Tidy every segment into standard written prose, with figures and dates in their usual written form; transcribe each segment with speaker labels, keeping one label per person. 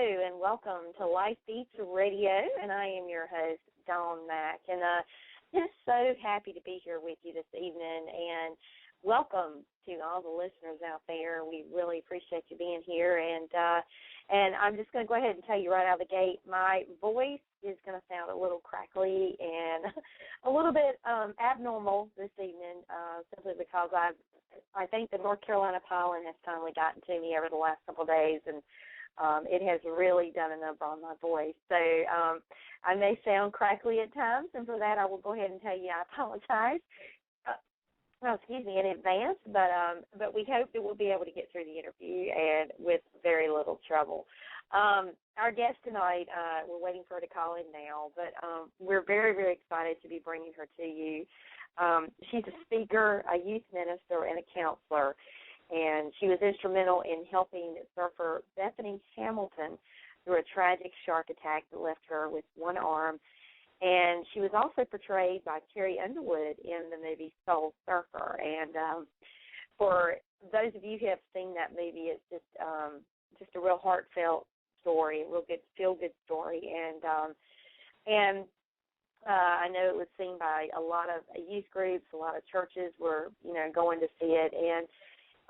Speaker 1: and welcome to Life Beats Radio, and I am your host, Dawn Mack, and just so happy to be here with you this evening, and welcome to all the listeners out there. We really appreciate you being here, and I'm just going to go ahead and tell you right out of the gate, my voice is going to sound a little crackly and a little bit abnormal this evening, simply because I think the North Carolina pollen has finally gotten to me over the last couple of days, and it has really done a number on my voice. So I may sound crackly at times, and for that I will go ahead and tell you I apologize. In advance, but we hope that we'll be able to get through the interview and with very little trouble. Our guest tonight, we're waiting for her to call in now, but we're very, very excited to be bringing her to you. She's a speaker, a youth minister, and a counselor, and she was instrumental in helping surfer Bethany Hamilton through a tragic shark attack that left her with one arm. And she was also portrayed by Carrie Underwood in the movie Soul Surfer. And for those of you who have seen that movie, it's just a real heartfelt story, a real good feel-good story. And I know it was seen by a lot of youth groups, a lot of churches were, going to see it. And,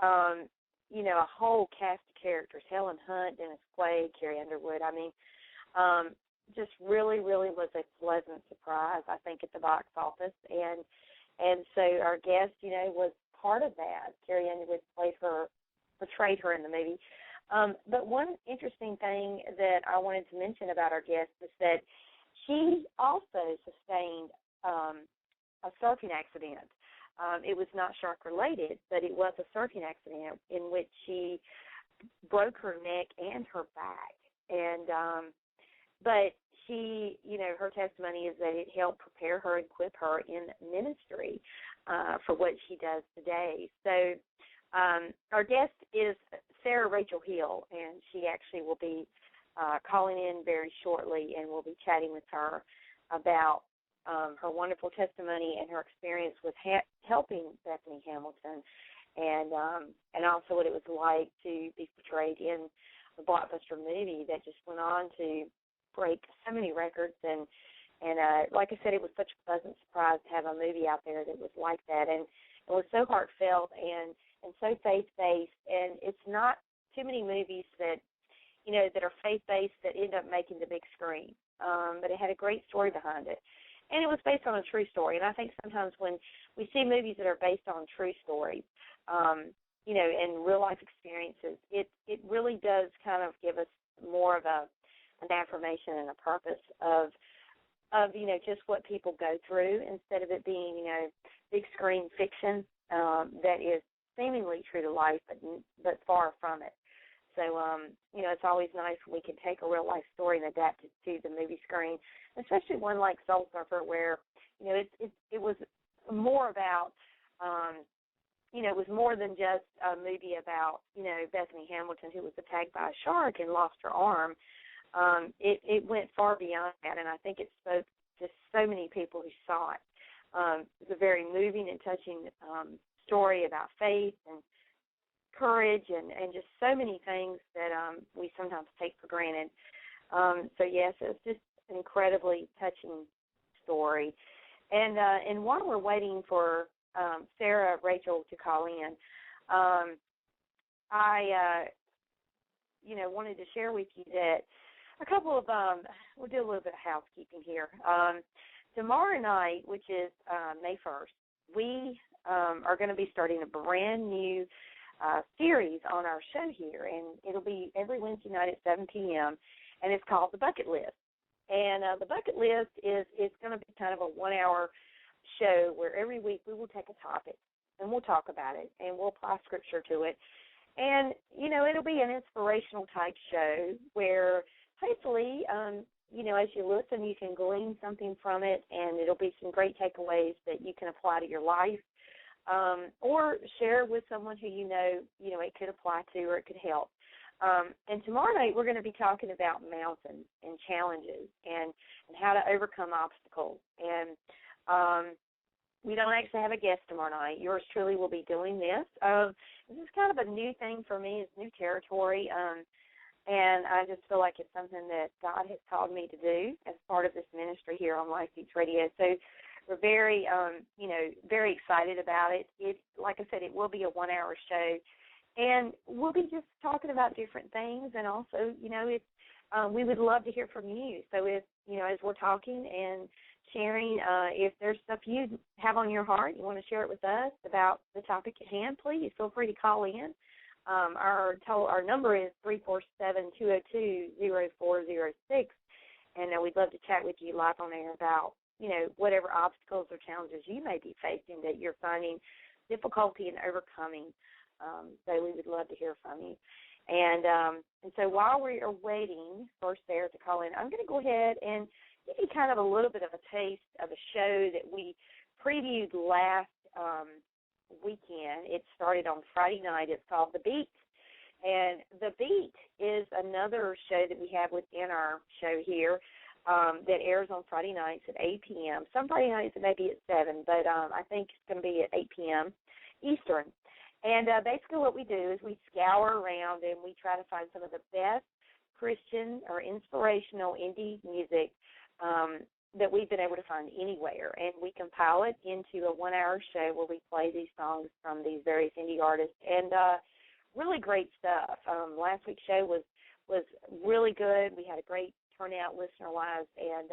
Speaker 1: a whole cast of characters, Helen Hunt, Dennis Quaid, Carrie Underwood. Just really, really was a pleasant surprise, I think, at the box office. And so our guest, was part of that. Carrie Underwood portrayed her in the movie. But one interesting thing that I wanted to mention about our guest is that she also sustained a surfing accident. It was not shark-related, but it was a surfing accident in which she broke her neck and her back. And but she, her testimony is that it helped prepare her and equip her in ministry for what she does today. So our guest is Sarah Rachel Hill, and she actually will be calling in very shortly, and we'll be chatting with her about her wonderful testimony and her experience with helping Bethany Hamilton, and also what it was like to be portrayed in the blockbuster movie that just went on to break so many records, and like I said, it was such a pleasant surprise to have a movie out there that was like that, and it was so heartfelt and so faith-based, and it's not too many movies that, that are faith-based that end up making the big screen, but it had a great story behind it, and it was based on a true story, and I think sometimes when we see movies that are based on true stories, and real-life experiences, it really does kind of give us more of an affirmation and a purpose of just what people go through, instead of it being, big screen fiction that is seemingly true to life, but far from it. So, it's always nice when we can take a real life story and adapt it to the movie screen, especially one like Soul Surfer, where, it was more about, it was more than just a movie about, Bethany Hamilton, who was attacked by a shark and lost her arm. It went far beyond that, and I think it spoke to so many people who saw it. It was a very moving and touching story about faith and courage and just so many things that we sometimes take for granted. So, yes, it was just an incredibly touching story. And while we're waiting for Sarah Rachel to call in, I wanted to share with you that a couple of, we'll do a little bit of housekeeping here. Tomorrow night, which is May 1st, we are going to be starting a brand new series on our show here, and it'll be every Wednesday night at 7 p.m., and it's called The Bucket List. And the Bucket List is going to be kind of a 1-hour show where every week we will take a topic, and we'll talk about it, and we'll apply scripture to it. And, it'll be an inspirational type show where hopefully, as you listen, you can glean something from it, and it'll be some great takeaways that you can apply to your life, or share with someone who it could apply to or it could help. And tomorrow night we're going to be talking about mountains and challenges and how to overcome obstacles. And we don't actually have a guest tomorrow night. Yours truly will be doing this. This is kind of a new thing for me. It's new territory. And I just feel like it's something that God has called me to do as part of this ministry here on Life Beats Radio. So we're very, very excited about it. It, like I said, it will be a 1-hour show. And we'll be just talking about different things. And also, we would love to hear from you. So if, as we're talking and sharing, if there's stuff you have on your heart, you want to share it with us about the topic at hand, please feel free to call in. Our number is 347-202-0406, and we'd love to chat with you live on air about, whatever obstacles or challenges you may be facing that you're finding difficulty in overcoming. So we would love to hear from you. And so while we are waiting for Sarah to call in, I'm going to go ahead and give you kind of a little bit of a taste of a show that we previewed last weekend. It started on Friday night. It's called The Beat. And The Beat is another show that we have within our show here that airs on Friday nights at 8 p.m. Some Friday nights it may be at 7, but I think it's going to be at 8 p.m. Eastern. And basically what we do is we scour around and we try to find some of the best Christian or inspirational indie music that we've been able to find anywhere. And we compile it into a 1-hour show where we play these songs from these various indie artists. And really great stuff. Last week's show was really good. We had a great turnout listener-wise. And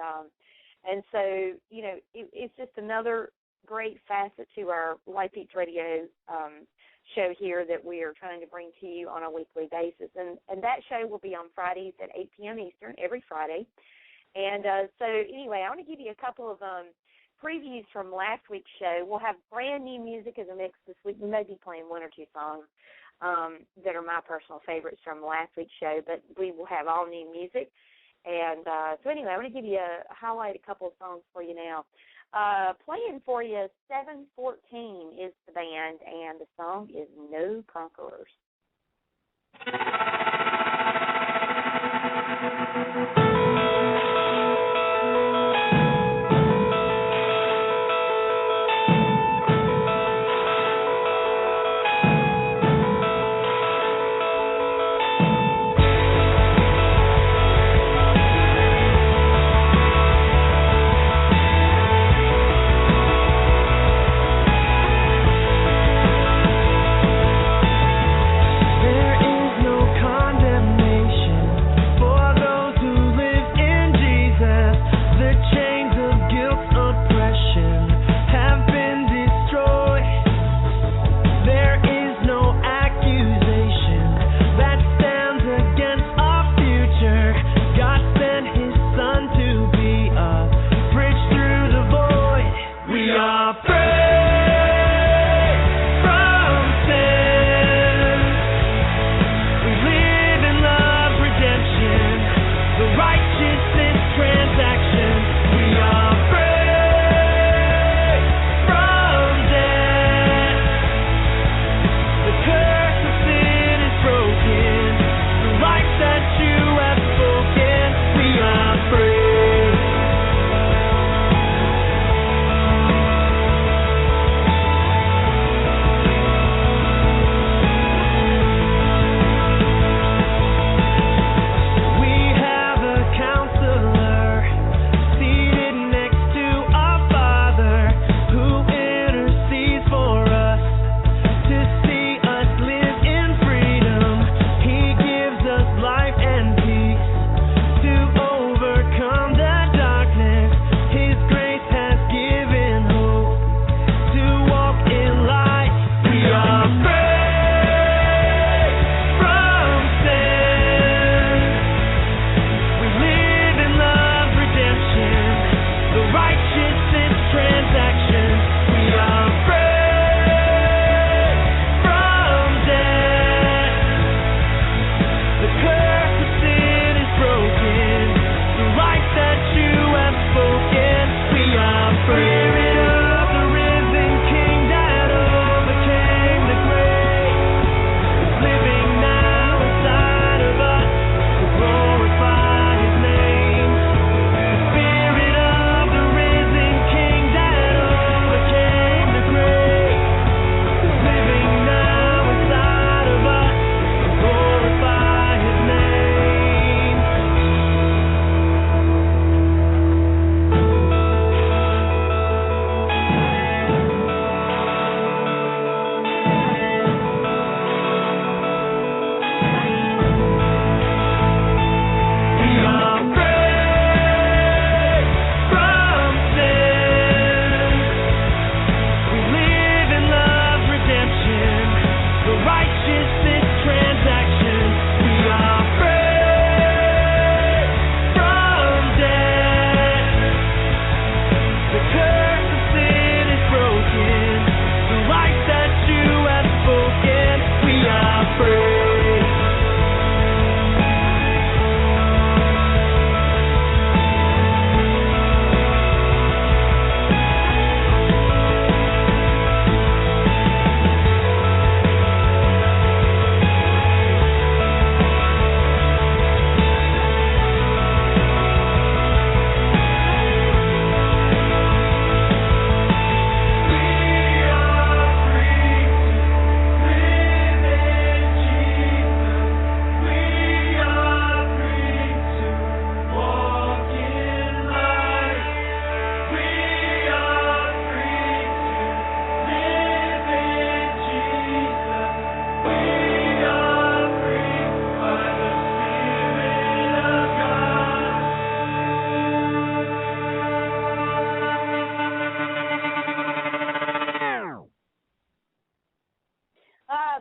Speaker 1: so, it's just another great facet to our Life Beats Radio show here that we are trying to bring to you on a weekly basis. And that show will be on Fridays at 8 p.m. Eastern, every Friday. And so anyway, I want to give you a couple of previews from last week's show. We'll have brand new music as a mix this week. We may be playing 1 or 2 songs that are my personal favorites from last week's show, but we will have all new music. And so anyway, I want to give you highlight a couple of songs for you now. Playing for you, 714 is the band, and the song is No Conquerors.
Speaker 2: There is no condemnation.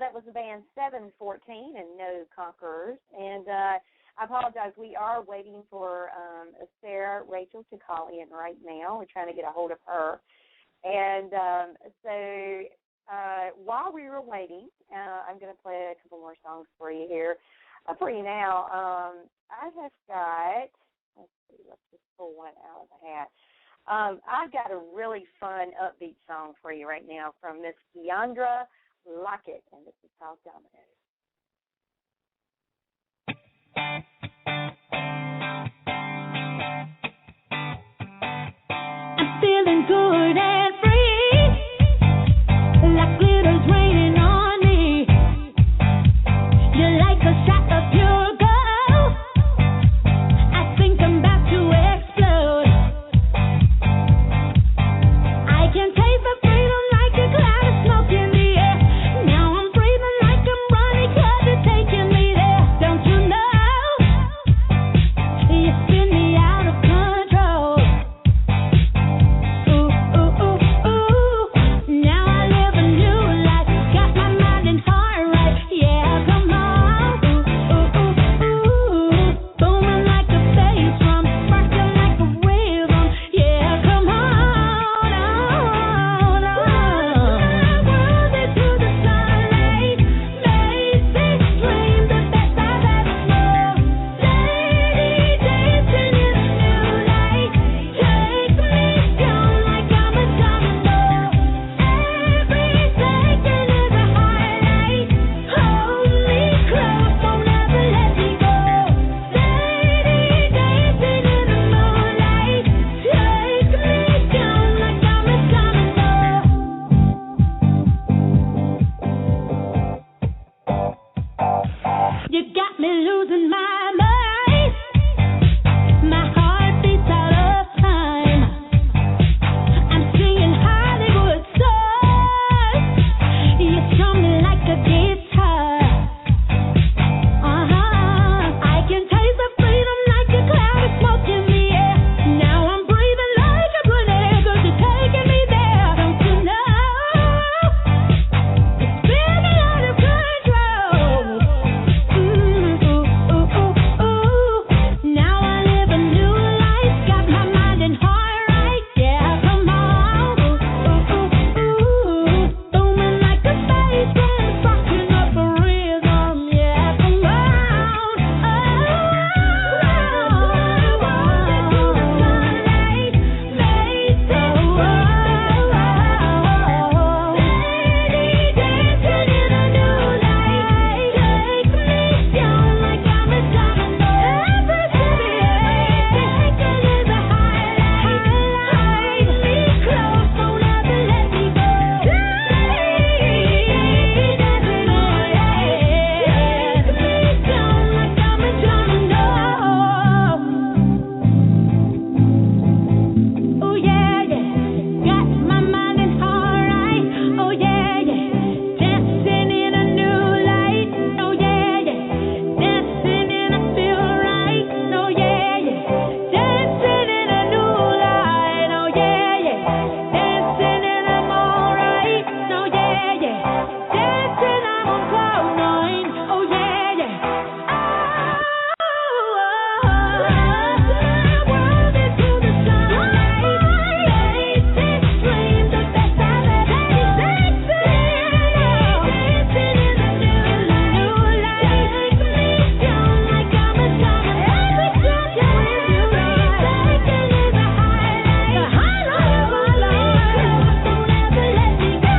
Speaker 1: That was the band 714 and No Conquerors. And I apologize. We are waiting for Sarah Rachel to call in right now. We're trying to get a hold of her. And so while we were waiting, I'm going to play a couple more songs for you here. For you now, I have got, let's just pull one out of the hat. I've got a really fun, upbeat song for you right now from Miss Keandra Lockett, and this is called Domino.
Speaker 2: I'm feeling good and free, like glitter's raining on me. You're like a shot of pure gold. I think I'm about to explode. I can taste the freedom like a cloud of smoke in the air. Now I'm breathing like I'm running 'cause you're taking me there. Don't you know? You spin me out of control. Ooh, ooh, ooh, ooh. Now I live a new life. Got my mind and heart right. Yeah, come on. Ooh, ooh, ooh, ooh. Booming like a bass drum, sparkling like a rhythm. Yeah, come on, on, on. World into the sunlight, basic dream, the best I've ever known. Lady dancing in a new light, take me down like I'm a domino. Every second is a highlight. Hold me close, won't ever let me go. Lady dancing in the moonlight, take me down like I'm a domino. You got me losing my mind. My heart beats out of time. I'm singing Hollywood songs. You strum me like a guitar. I can taste the freedom like a cloud of smoke in the air. Now I'm breathing like a tornado 'cause you're taking me there. Don't you know? It's spinning out of control. Ooh, ooh, ooh, ooh, ooh. Now I live a new life. Got my mind and heart right. Yeah, come on. Ooh, ooh, ooh. Booming like a bass drum, sparking up a rhythm. Yeah, come on. Oh yeah, yeah, got my mind and heart right. Oh yeah, yeah, dancing in a new light. Oh yeah, yeah, dancing and I feel right. Oh yeah, yeah, dancing in a new light. Oh yeah, yeah, dancing and I'm alright. Oh yeah, yeah, dancing I'm on cloud nine. Oh yeah, yeah. World into the sunlight, basic dream, the best I've ever known. Dancing in a new light, take me down like I'm a domino. Every second is a highlight. The highlight of my life. Don't ever let me go.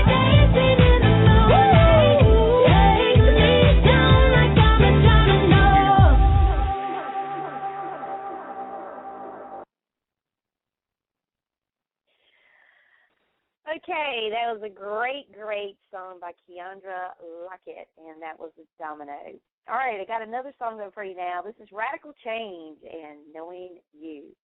Speaker 2: Dancing in the moonlight, take me down like I'm a domino.
Speaker 1: Okay, that was a great, great song by Keandra Lockett, and that was the Domino. All right, I got another song for you now. This is Radical Change and Knowing You.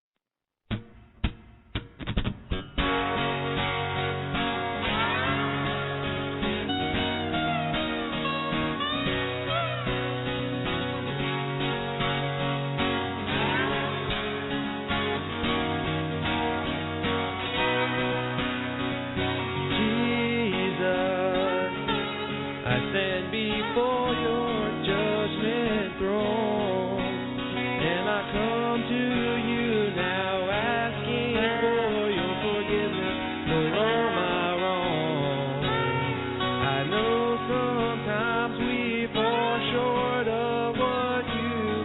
Speaker 3: Jesus. stand before your judgment throne, and I come to you now asking for your forgiveness for all my wrong. I know sometimes we fall short of what you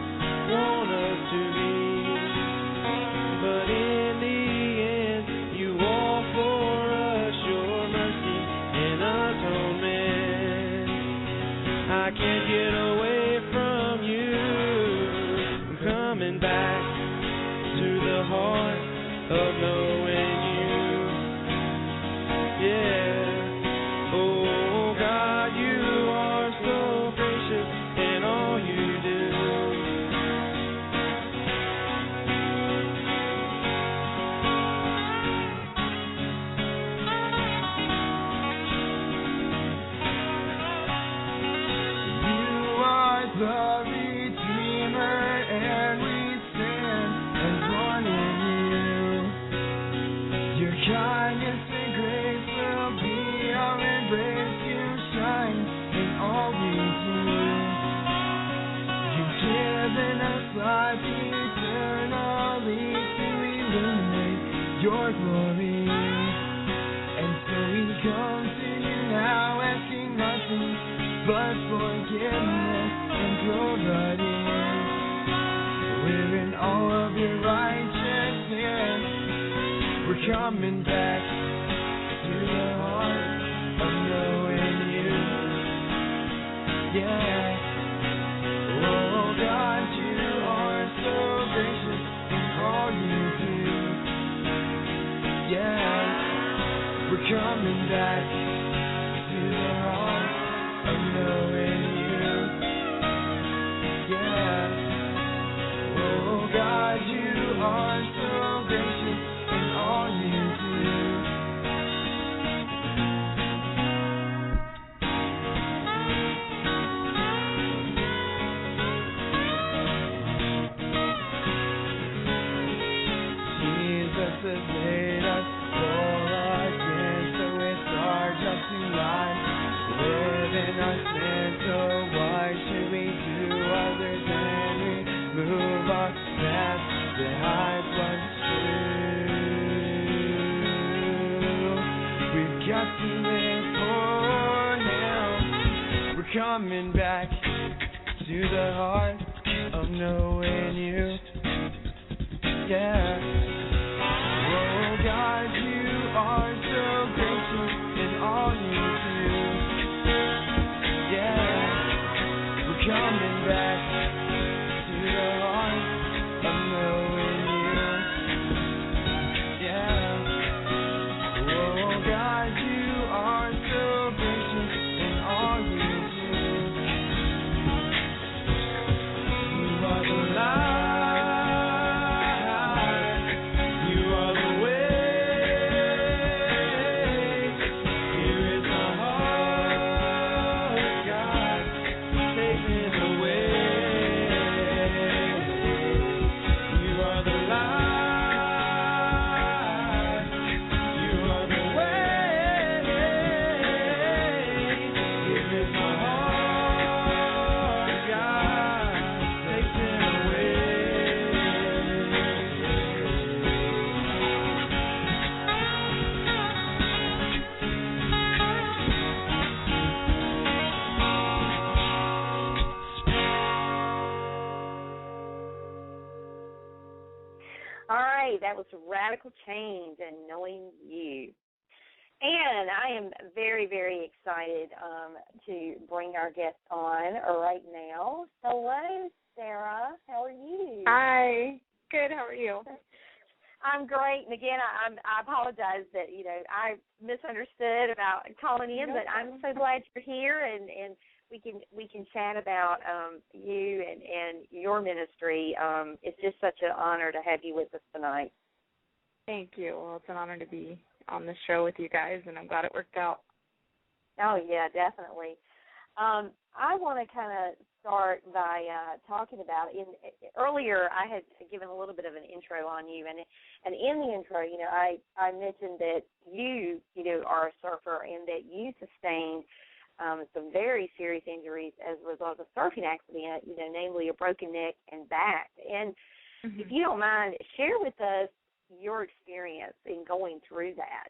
Speaker 3: want us to be, but in the end you offer us your mercy and atonement. I can't get away from you. I'm coming back to the heart of knowing you. Yeah. Oh God, you are so gracious in all you do. You are the Redeemer, and we stand as one in you. Your kindness and grace will be our embrace. You shine in all we do. You've given us life eternally to illuminate your glory. And so we come to you now asking nothing but forgiveness and grow right in. We're in all of your righteousness. We're coming back to the heart of knowing you. Yeah. Oh God, you are so gracious in all you do. Yeah. We're coming back to the heart of knowing you. Yeah. Oh God, you are so gracious in all you do. Jesus has made us whole again, so it's our job to life. Live in our sin, so why should we do other than remove our past that hides what's true? We've got to live for Him. We're coming back to the heart of knowing you. Yeah. Oh God, you are so gracious in all you do. Yeah, we're coming back to the heart of knowing you. Yeah. Oh God, you are so gracious in all you do. You are the light.
Speaker 1: All right, that was Radical Change and Knowing You. And I am very, very excited to bring our guest on right now. Hello, Sarah. How are you?
Speaker 4: Hi. Good. How are you?
Speaker 1: I'm great. And again, I apologize that, I misunderstood about calling in, but I'm so glad you're here, and we can chat about you and your ministry. It's just such an honor to have you with us tonight.
Speaker 4: Thank you. Well, it's an honor to be on the show with you guys, and I'm glad it worked out.
Speaker 1: Oh, yeah, definitely. I want to kind of start by talking about, earlier I had given a little bit of an intro on you, and in the intro, I mentioned that you are a surfer and that you sustained some very serious injuries as a result of a surfing accident, namely a broken neck and back. And if you don't mind, share with us your experience in going through that.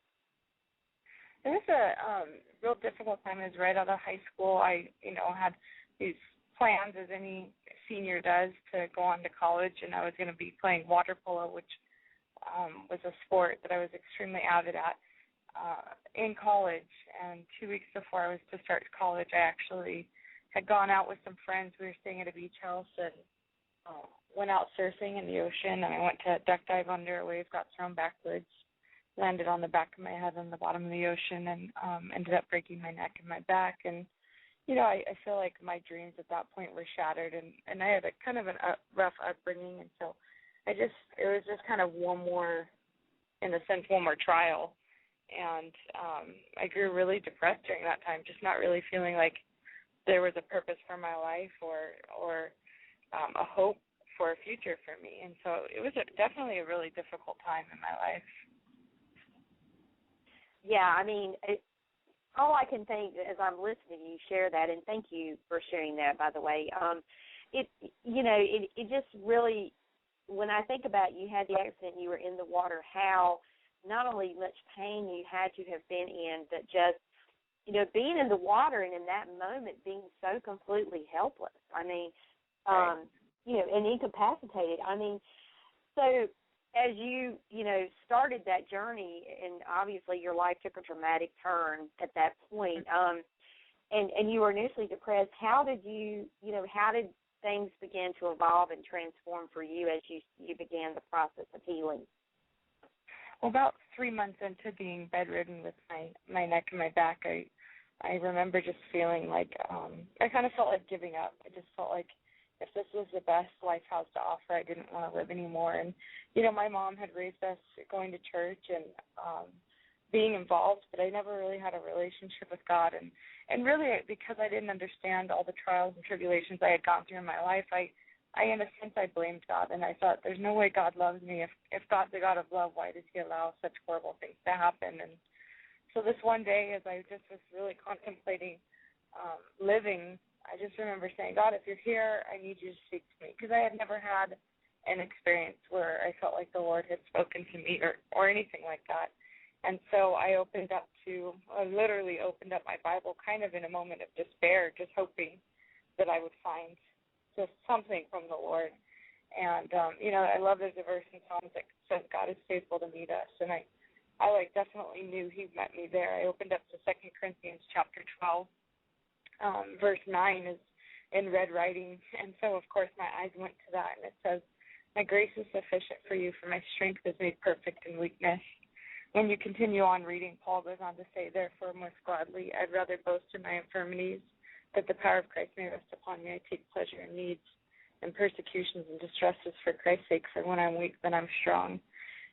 Speaker 4: It was a real difficult time. It was right out of high school. I, had these plans, as any senior does, to go on to college, and I was going to be playing water polo, which was a sport that I was extremely avid at in college. And 2 weeks before I was to start college, I actually had gone out with some friends. We were staying at a beach house and went out surfing in the ocean, and I went to duck dive under a wave, got thrown backwards, landed on the back of my head on the bottom of the ocean, and ended up breaking my neck and my back. And I feel like my dreams at that point were shattered, and I had a kind of a rough upbringing, and so it was just kind of one more trial. And I grew really depressed during that time, just not really feeling like there was a purpose for my life or a hope for a future for me. And so it was definitely a really difficult time in my life.
Speaker 1: Yeah, all I can think as I'm listening to you share that, and thank you for sharing that, by the way, it just really, when I think about you had the accident, you were in the water, how not only much pain you had to have been in, but just, being in the water and in that moment being so completely helpless.
Speaker 4: Right.
Speaker 1: And incapacitated. So as you, started that journey, and obviously your life took a dramatic turn at that point, and you were initially depressed, how did things begin to evolve and transform for you as you began the process of healing?
Speaker 4: Well, about 3 months into being bedridden with my neck and my back, I remember just feeling like I kind of felt like giving up. I just felt like if this was the best life has to offer, I didn't want to live anymore. And, my mom had raised us going to church and being involved, but I never really had a relationship with God. And really, because I didn't understand all the trials and tribulations I had gone through in my life, I in a sense, I blamed God. And I thought, there's no way God loves me. If God's a God of love, why does he allow such horrible things to happen? And so this one day, as I just was really contemplating living, I just remember saying, God, if you're here, I need you to speak to me, because I had never had an experience where I felt like the Lord had spoken to me or anything like that. And so I literally opened up my Bible kind of in a moment of despair, just hoping that I would find just something from the Lord. And, I love there's a verse in Psalms that says God is faithful to meet us. And I definitely knew he met me there. I opened up to 2 Corinthians chapter 12. Verse 9 is in red writing, and so, of course, my eyes went to that, and it says, my grace is sufficient for you, for my strength is made perfect in weakness. When you continue on reading, Paul goes on to say, therefore, most gladly, I'd rather boast in my infirmities, that the power of Christ may rest upon me. I take pleasure in needs and persecutions and distresses for Christ's sake, for when I'm weak, then I'm strong.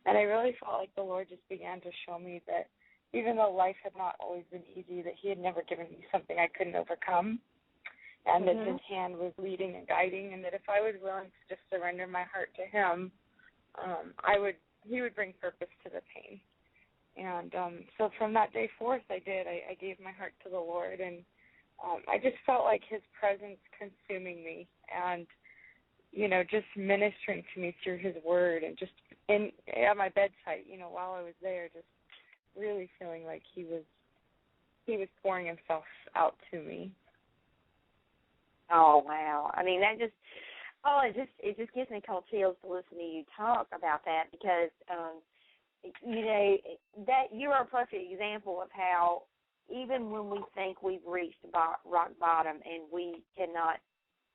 Speaker 4: And I really felt like the Lord just began to show me that even though life had not always been easy, that he had never given me something I couldn't overcome, and that his hand was leading and guiding, and that if I was willing to just surrender my heart to him, he would bring purpose to the pain. And so from that day forth, I gave my heart to the Lord, and I just felt like his presence consuming me, and just ministering to me through his word, and just at my bedside, while I was there, just really feeling like he was pouring himself out to me.
Speaker 1: Oh, wow. It just gives me cold chills to listen to you talk about that, because that you are a perfect example of how even when we think we've reached rock bottom and we cannot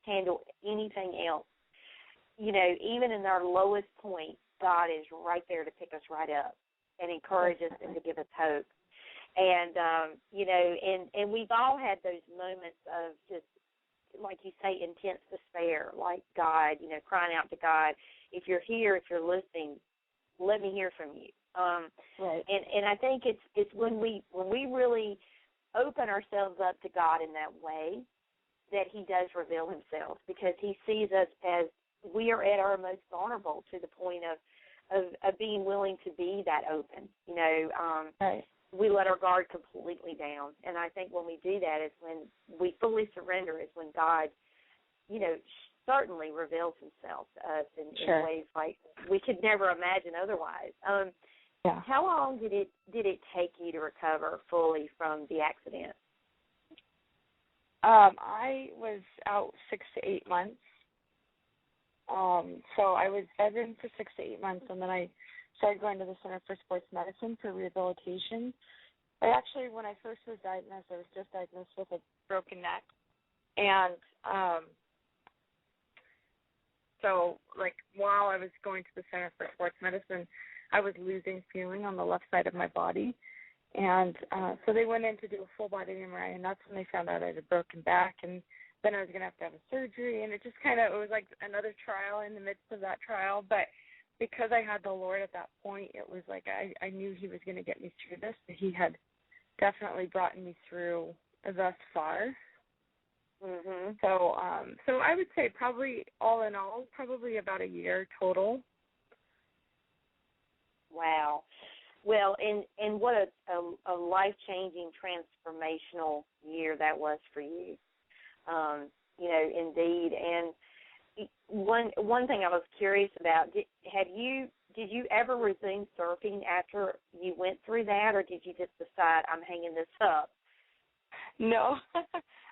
Speaker 1: handle anything else, even in our lowest point, God is right there to pick us right up and encourage us and to give us hope. And, and we've all had those moments of just, like you say, intense despair, like God, crying out to God, if you're here, if you're listening, let me hear from you.
Speaker 4: Right.
Speaker 1: And I think it's when we really open ourselves up to God in that way that he does reveal himself, because he sees us as we are at our most vulnerable, to the point of being willing to be that open,
Speaker 4: Right.
Speaker 1: we let our guard completely down. And I think when we do that is when we fully surrender, is when God, certainly reveals himself to us in ways like we could never imagine otherwise. How long did it take you to recover fully from the accident?
Speaker 4: I was out 6 to 8 months. So I was bedridden for 6 to 8 months, and then I started going to the Center for Sports Medicine for rehabilitation. When I first was diagnosed, I was just diagnosed with a broken neck. And so, while I was going to the Center for Sports Medicine, I was losing feeling on the left side of my body. And so they went in to do a full-body MRI, and that's when they found out I had a broken back. And then I was going to have a surgery, and it just it was like another trial in the midst of that trial. But because I had the Lord at that point, it was like I knew he was going to get me through this. He had definitely brought me through thus far.
Speaker 1: Mm-hmm.
Speaker 4: So I would say probably all in all, probably about a year total.
Speaker 1: Wow. Well, and what a life-changing, transformational year that was for you. Indeed. And one thing I was curious about, did you ever resume surfing after you went through that, or did you just decide, I'm hanging this up?
Speaker 4: No.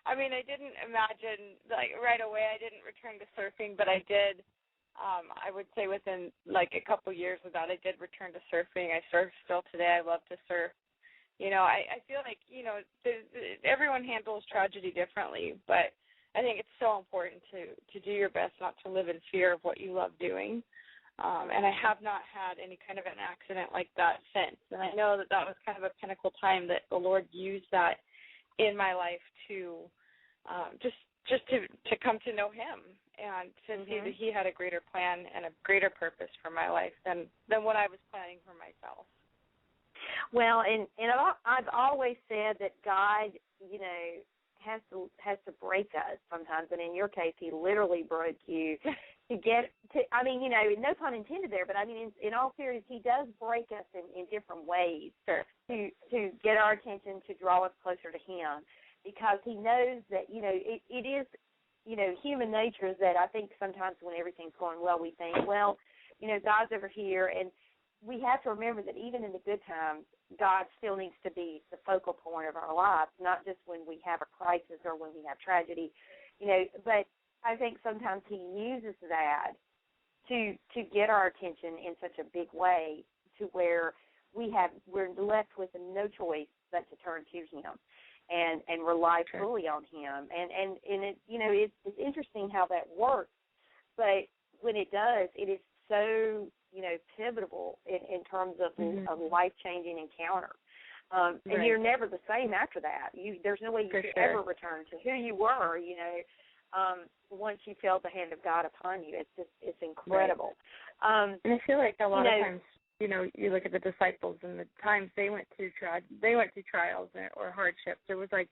Speaker 4: I didn't imagine, right away I didn't return to surfing, but I did. I would say within, a couple years of that, I did return to surfing. I surf still today. I love to surf. I feel like, everyone handles tragedy differently, but I think it's so important to do your best not to live in fear of what you love doing. And I have not had any kind of an accident like that since. And I know that was kind of a pinnacle time that the Lord used that in my life to just to come to know him and to see that he had a greater plan and a greater purpose for my life than what I was planning for myself.
Speaker 1: Well, and I've always said that God, has to break us sometimes, and in your case, he literally broke you to get to. No pun intended there, but in all seriousness, he does break us in different ways to get our attention, to draw us closer to him, because he knows that it is. Human nature is that I think sometimes when everything's going well, we think, well, God's over here, and we have to remember that even in the good times, God still needs to be the focal point of our lives, not just when we have a crisis or when we have tragedy, but I think sometimes he uses that to get our attention in such a big way to where we're left with no choice but to turn to him and rely fully on him. And it's interesting how that works, but when it does, it is so pivotal in terms of a life-changing encounter. And you're never the same after that. There's no way you could ever return to who you were, once you felt the hand of God upon you. It's incredible.
Speaker 4: And I feel like a lot of times, you look at the disciples and the times they went through trials or hardships. It was like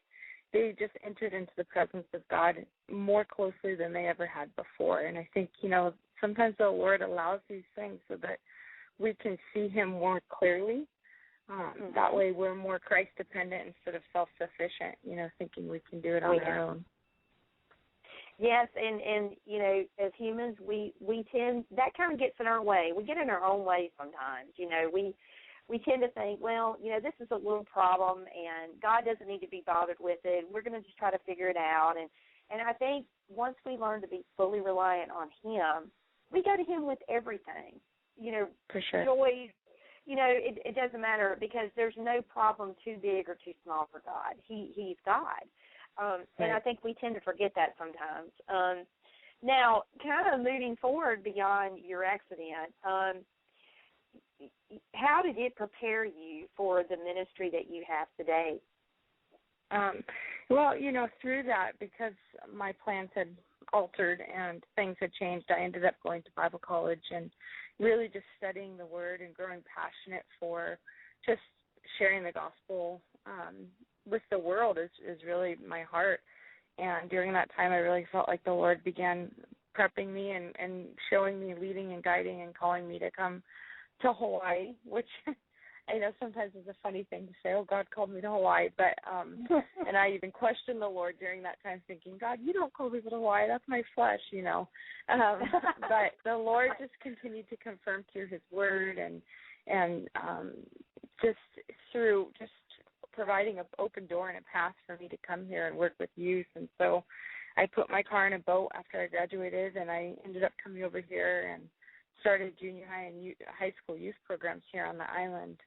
Speaker 4: they just entered into the presence of God more closely than they ever had before. And I think, sometimes the Lord allows these things so that we can see him more clearly. That way we're more Christ-dependent instead of self-sufficient, thinking we can do it on our own.
Speaker 1: Yes, and as humans, we tend, that kind of gets in our way. We get in our own way sometimes. We tend to think, well, this is a little problem, and God doesn't need to be bothered with it. We're going to just try to figure it out. And I think once we learn to be fully reliant on him, we go to him with everything.
Speaker 4: For sure.
Speaker 1: Joy, it doesn't matter, because there's no problem too big or too small for God. He's God. And I think we tend to forget that sometimes. Now, kind of moving forward beyond your accident, how did it prepare you for the ministry that you have today?
Speaker 4: Well, through that, because my plans had altered and things had changed, I ended up going to Bible college and really just studying the Word and growing passionate for just sharing the gospel with the world is really my heart. And during that time, I really felt like the Lord began prepping me and showing me, leading and guiding and calling me to come to Hawaii, which I know sometimes it's a funny thing to say, oh, God called me to Hawaii, but and I even questioned the Lord during that time, thinking, God, you don't call people to Hawaii, that's my flesh, but the Lord just continued to confirm through his word and just through just providing an open door and a path for me to come here and work with youth. And so I put my car in a boat after I graduated, and I ended up coming over here and started junior high and high school youth programs here on the island.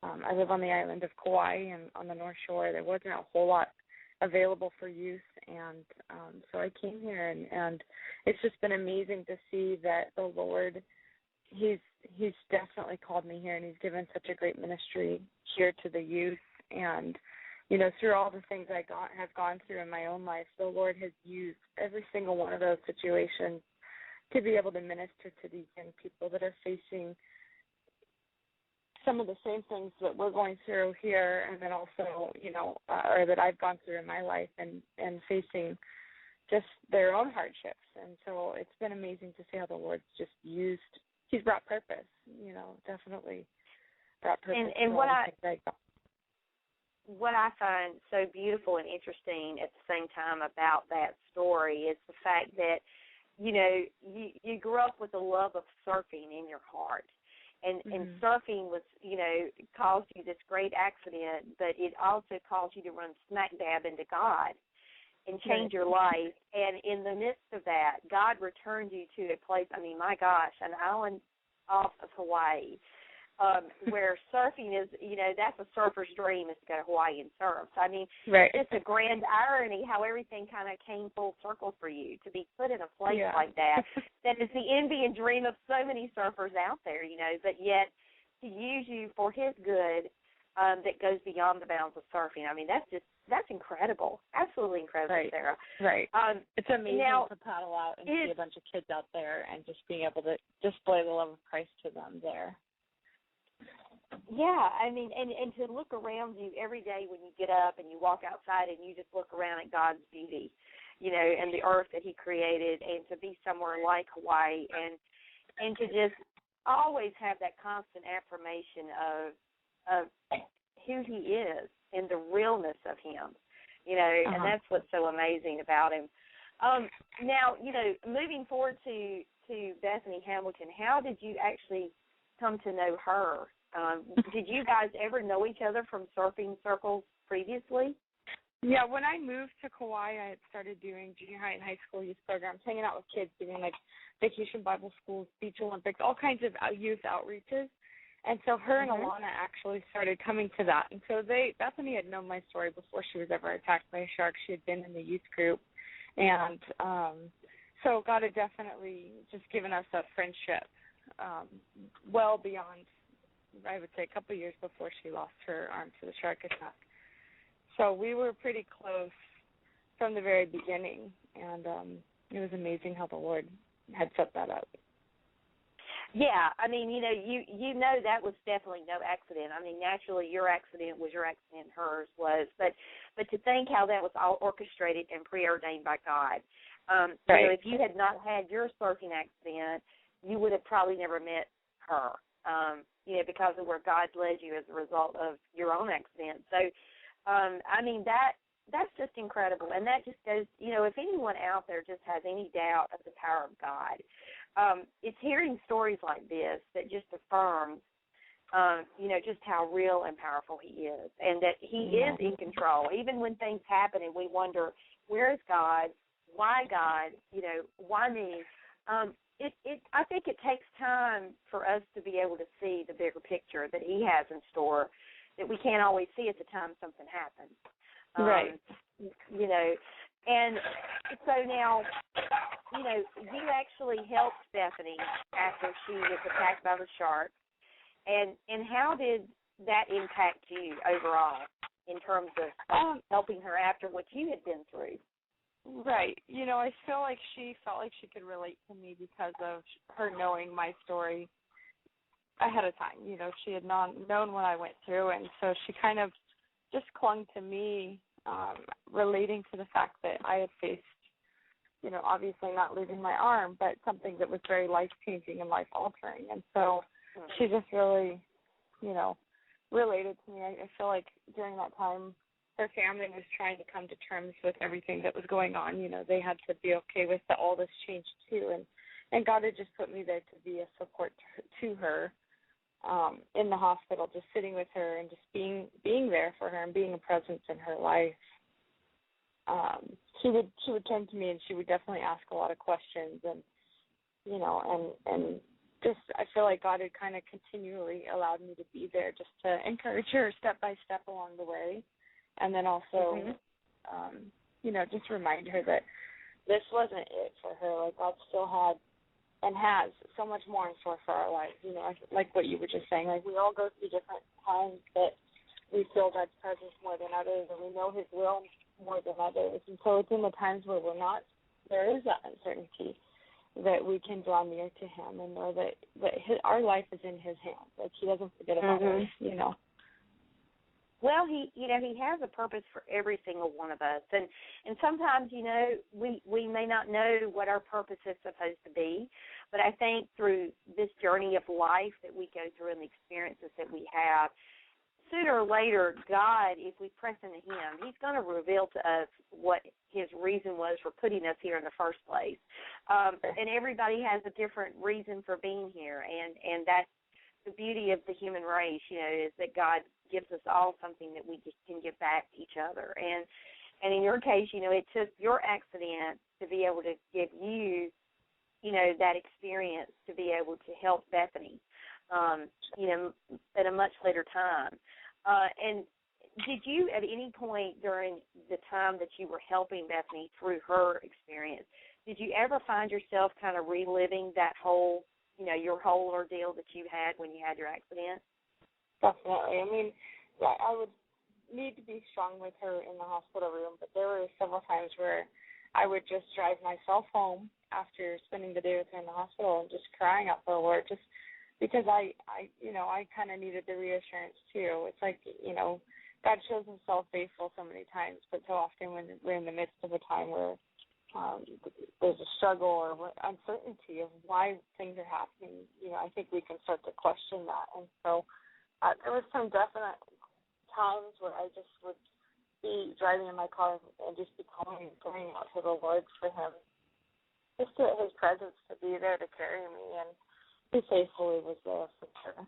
Speaker 4: I live on the island of Kauai, and on the North Shore there wasn't a whole lot available for youth, and so I came here, and it's just been amazing to see that the Lord, he's definitely called me here, and he's given such a great ministry here to the youth. And through all the things I have gone through in my own life, the Lord has used every single one of those situations to be able to minister to these young people that are facing some of the same things that we're going through here, and then also, or that I've gone through in my life, and facing just their own hardships. And so it's been amazing to see how the Lord's just he's brought purpose, definitely brought purpose.
Speaker 1: And what I find so beautiful and interesting at the same time about that story is the fact that, you grew up with a love of surfing in your heart. And surfing was, caused you this great accident, but it also caused you to run smack dab into God and change your life. And in the midst of that, God returned you to a place, my gosh, an island off of Hawaii, where surfing is, that's a surfer's dream, is to go to Hawaii and surf. So, it's a grand irony how everything kind of came full circle for you to be put in a place like that. That is the envy and dream of so many surfers out there, but yet to use you for his good that goes beyond the bounds of surfing. That's incredible. Absolutely incredible, Sarah.
Speaker 4: Right. It's amazing to paddle out and see a bunch of kids out there and just being able to display the love of Christ to them there.
Speaker 1: Yeah, and to look around you every day when you get up and you walk outside and you just look around at God's beauty, and the earth that he created, and to be somewhere like Hawaii, and to just always have that constant affirmation of who he is and the realness of him, and that's what's so amazing about him. Now, moving forward to Bethany Hamilton, how did you actually come to know her? Did you guys ever know each other from surfing circles previously?
Speaker 4: Yeah, when I moved to Kauai, I had started doing junior high and high school youth programs, hanging out with kids, doing vacation Bible schools, beach Olympics, all kinds of youth outreaches. And so her and Alana actually started coming to that. And so Bethany had known my story before she was ever attacked by a shark. She had been in the youth group. And so God had definitely just given us a friendship well beyond, I would say, a couple of years before she lost her arm to the shark attack. So we were pretty close from the very beginning, and it was amazing how the Lord had set that up.
Speaker 1: Yeah, you know that was definitely no accident. Naturally your accident was your accident, hers was, but to think how that was all orchestrated and preordained by God. If you had not had your surfing accident, you would have probably never met her. Because of where God led you as a result of your own accident. So, that's just incredible. And that just goes, if anyone out there just has any doubt of the power of God, it's hearing stories like this that just affirms, just how real and powerful he is, and that he is in control. Even when things happen and we wonder, where is God? Why God? Why me? I think it takes time for us to be able to see the bigger picture that he has in store that we can't always see at the time something happens.
Speaker 4: Right.
Speaker 1: And so now, you actually helped Bethany after she was attacked by the shark. And how did that impact you overall in terms of helping her after what you had been through?
Speaker 4: Right. I feel like she felt like she could relate to me because of her knowing my story ahead of time. She had known what I went through, and so she kind of just clung to me, relating to the fact that I had faced, obviously not losing my arm, but something that was very life-changing and life-altering. And so she just really, related to me. I feel like during that time, her family was trying to come to terms with everything that was going on. You know, they had to be okay with all this change too, and God had just put me there to be a support to her in the hospital, just sitting with her and just being there for her and being a presence in her life. She would turn to me and she would definitely ask a lot of questions, and you know, and just I feel like God had kind of continually allowed me to be there just to encourage her step by step along the way, and then also, you know, just remind her that this wasn't it for her. Like God still had and has so much more in store for our lives. You know, like what you were just saying. Like we all go through different times that we feel God's presence more than others, and we know His will more than others. And so it's in the times where we're not, there is that uncertainty, that we can draw near to Him and know that our life is in His hands. Like He doesn't forget about us, you know.
Speaker 1: Well, He has a purpose for every single one of us, and sometimes, you know, we may not know what our purpose is supposed to be, but I think through this journey of life that we go through and the experiences that we have, sooner or later, God, if we press into Him, He's going to reveal to us what His reason was for putting us here in the first place. And everybody has a different reason for being here, and that's the beauty of the human race, you know, is that God gives us all something that we just can give back to each other. And in your case, you know, it took your accident to be able to give you, you know, that experience to be able to help Bethany, you know, at a much later time. And did you at any point during the time that you were helping Bethany through her experience, did you ever find yourself kind of reliving that whole, you know, your whole ordeal that you had when you had your accident?
Speaker 4: Definitely. I mean, yeah, I would need to be strong with her in the hospital room, but there were several times where I would just drive myself home after spending the day with her in the hospital and just crying out for the Lord, just because I you know, I kind of needed the reassurance too. It's like, you know, God shows Himself faithful so many times, but so often when we're in the midst of a time where there's a struggle or uncertainty of why things are happening, you know, I think we can start to question that. And so there was some definite times where I just would be driving in my car and just be calling and praying out to the Lord for Him, just to His presence to be there to carry me, and He faithfully was there for sure.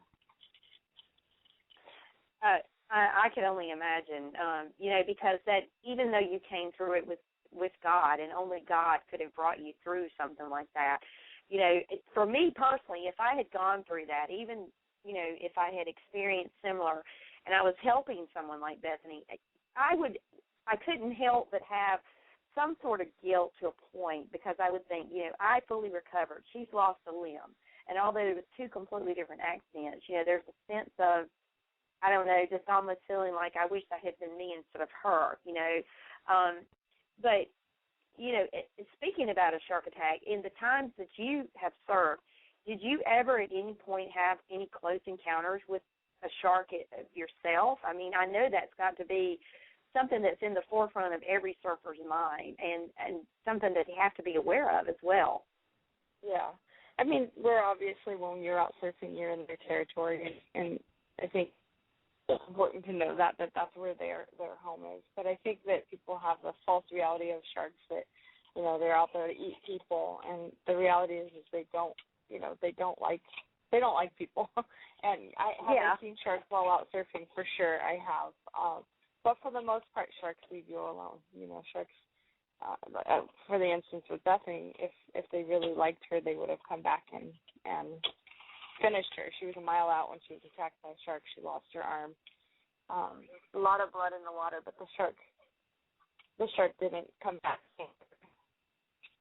Speaker 1: I can only imagine, you know, because that even though you came through it with God, and only God could have brought you through something like that, you know, for me personally, if I had gone through that, even, you know, if I had experienced similar and I was helping someone like Bethany, I couldn't help but have some sort of guilt to a point, because I would think, you know, I fully recovered. She's lost a limb. And although it was two completely different accidents, you know, there's a sense of, I don't know, just almost feeling like I wish I had been me instead of her, you know. But, you know, speaking about a shark attack, in the times that you have served, did you ever at any point have any close encounters with a shark yourself? I mean, I know that's got to be something that's in the forefront of every surfer's mind, and something that you have to be aware of as well.
Speaker 4: Yeah. I mean, we're obviously, when you're out surfing, you're in their territory, and I think it's important to know that that's where their home is. But I think that people have the false reality of sharks that, you know, they're out there to eat people, and the reality is they don't, you know, they don't like people. And I've seen sharks while out surfing, for sure. I have. But for the most part, sharks leave you alone. You know, sharks. For the instance with Bethany, if they really liked her, they would have come back and finished her. She was a mile out when she was attacked by a shark. She lost her arm. A lot of blood in the water, but the shark didn't come back.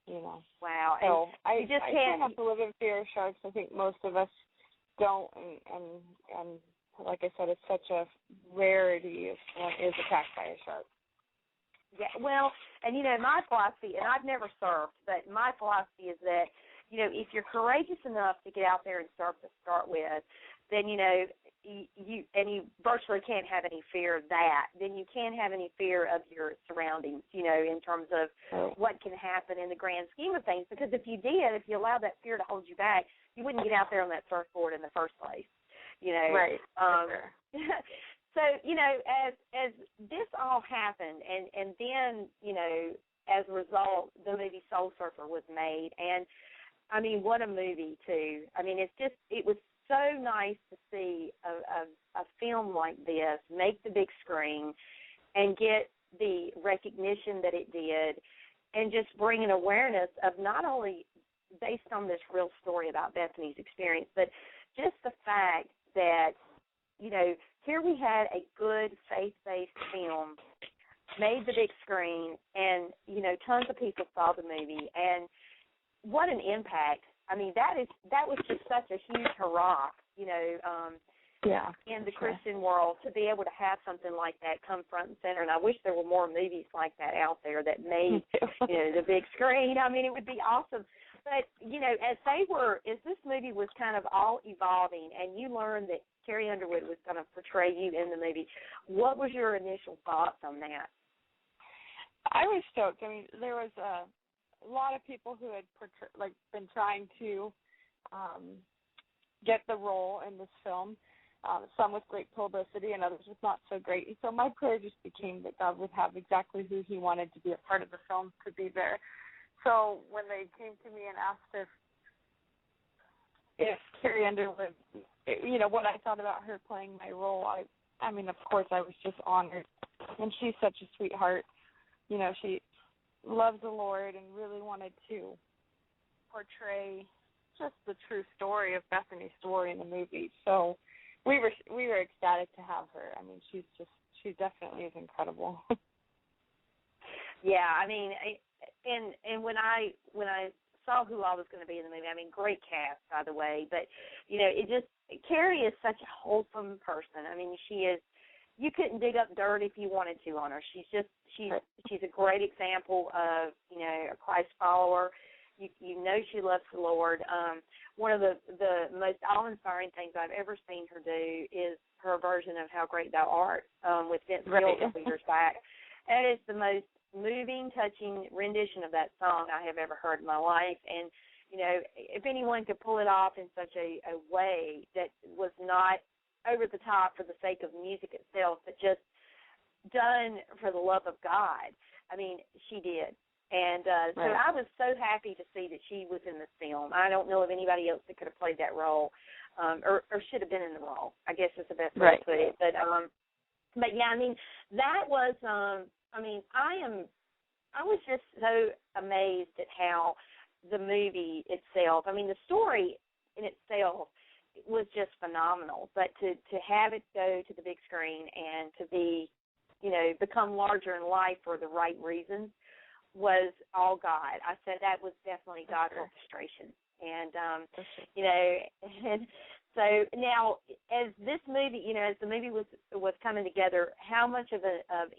Speaker 4: You know.
Speaker 1: Wow.
Speaker 4: So
Speaker 1: I
Speaker 4: can't have to live in fear of sharks. I think most of us don't, and like I said, it's such a rarity if one is attacked by a shark.
Speaker 1: Yeah, well, and, you know, my philosophy, and I've never surfed, but my philosophy is that, you know, if you're courageous enough to get out there and surf to start with, then, you know, you virtually can't have any fear of that. Then you can't have any fear of your surroundings, you know, in terms of what can happen in the grand scheme of things. Because if you allowed that fear to hold you back, you wouldn't get out there on that surfboard in the first place, you know.
Speaker 4: Right.
Speaker 1: So, as this all happened, and then, as a result, the movie Soul Surfer was made. And, I mean, what a movie, too. I mean, it was so nice to see a film like this make the big screen and get the recognition that it did, and just bring an awareness of not only based on this real story about Bethany's experience, but just the fact that, here we had a good faith-based film made the big screen, and, tons of people saw the movie, and what an impact. I mean, that was just such a huge hurrah, in the Christian world, to be able to have something like that come front and center. And I wish there were more movies like that out there that made, the big screen. I mean, it would be awesome. But, as this movie was kind of all evolving, and you learned that Carrie Underwood was going to portray you in the movie, what was your initial thoughts on that?
Speaker 4: I was stoked. I mean, there was a lot of people who had been trying to get the role in this film, some with great publicity and others with not so great. And so my prayer just became that God would have exactly who he wanted to be a part of the film to be there. So when they came to me and asked if Carrie Underwood, what I thought about her playing my role, I mean, of course, I was just honored. And she's such a sweetheart. She loves the Lord and really wanted to portray just the true story of Bethany's story in the movie. So we were ecstatic to have her. I mean, she definitely is incredible.
Speaker 1: Yeah, I mean, and when I saw who I was going to be in the movie, I mean, great cast, by the way, but Carrie is such a wholesome person. I mean, she is. You couldn't dig up dirt if you wanted to on her. She's a great example of, a Christ follower. You know she loves the Lord. One of the most awe-inspiring things I've ever seen her do is her version of How Great Thou Art with Vince Gill a couple years back. That is the most moving, touching rendition of that song I have ever heard in my life. And, if anyone could pull it off in such a way that was not over the top for the sake of music itself, but just done for the love of God, I mean, she did. And so I was so happy to see that she was in this film. I don't know of anybody else that could have played that role or should have been in the role, I guess is the best way to put it. But yeah, I mean, that was, I was just so amazed at how the movie itself, I mean, the story in itself was just phenomenal. But to have it go to the big screen and to be, become larger in life for the right reasons was all God. I said that was definitely God's orchestration. And, and so now as this movie, as the movie was coming together, how much of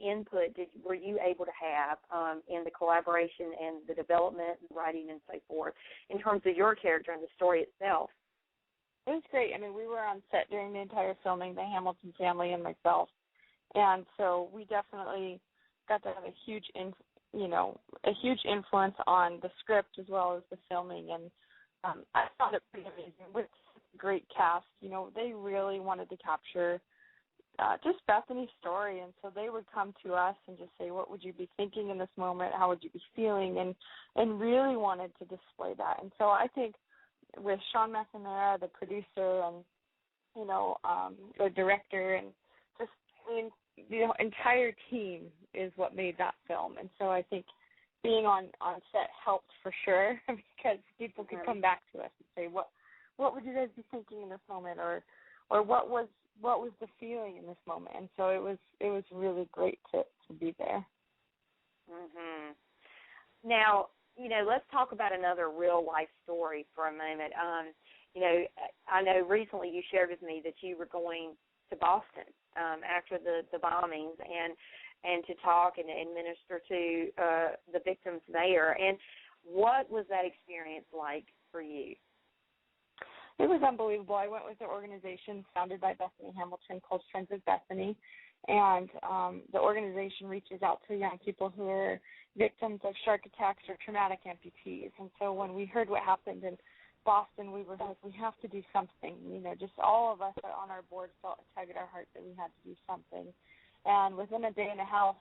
Speaker 1: input were you able to have in the collaboration and the development and writing and so forth in terms of your character and the story itself?
Speaker 4: It was great. I mean, we were on set during the entire filming, the Hamilton family and myself. And so we definitely got to have a huge influence on the script as well as the filming. And I found it pretty amazing with a great cast. They really wanted to capture just Bethany's story. And so they would come to us and just say, what would you be thinking in this moment? How would you be feeling? And really wanted to display that. And so I think with Sean McNamara, the producer, and, the director, and just the entire team is what made that film. And so I think being on set helped for sure because people could come back to us and say, what would you guys be thinking in this moment, or what was the feeling in this moment? And so it was really great to be there.
Speaker 1: Mhm. Now, let's talk about another real life story for a moment. I know recently you shared with me that you were going to Boston after the bombings and to talk and minister to the victims there. And what was that experience like for you?
Speaker 4: It was unbelievable. I went with an organization founded by Bethany Hamilton called Friends of Bethany, and the organization reaches out to young people who are victims of shark attacks or traumatic amputees. And so when we heard what happened in Boston, we were like, we have to do something. Just all of us on our board felt a tug at our heart that we had to do something. And within a day and a half,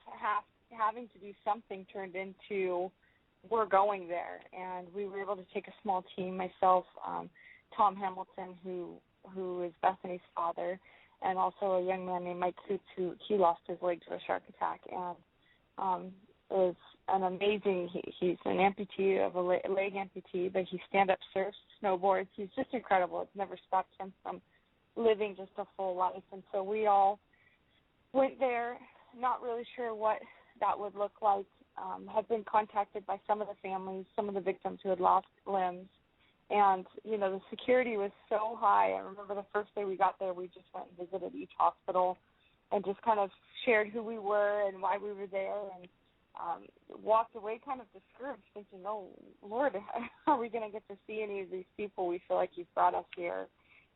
Speaker 4: having to do something turned into we're going there. And we were able to take a small team, myself, Tom Hamilton, who is Bethany's father, and also a young man named Mike Coots, who he lost his leg to a shark attack. And is an amazing, he's an amputee of a leg amputee, but he stand-up surfs, snowboards. He's just incredible. It's never stopped him from living just a full life. And so we all went there, not really sure what that would look like. Had been contacted by some of the families, some of the victims who had lost limbs. And, the security was so high. I remember the first day we got there, we just went and visited each hospital and just kind of shared who we were and why we were there, and walked away kind of discouraged, thinking, oh, Lord, are we going to get to see any of these people? We feel like you've brought us here.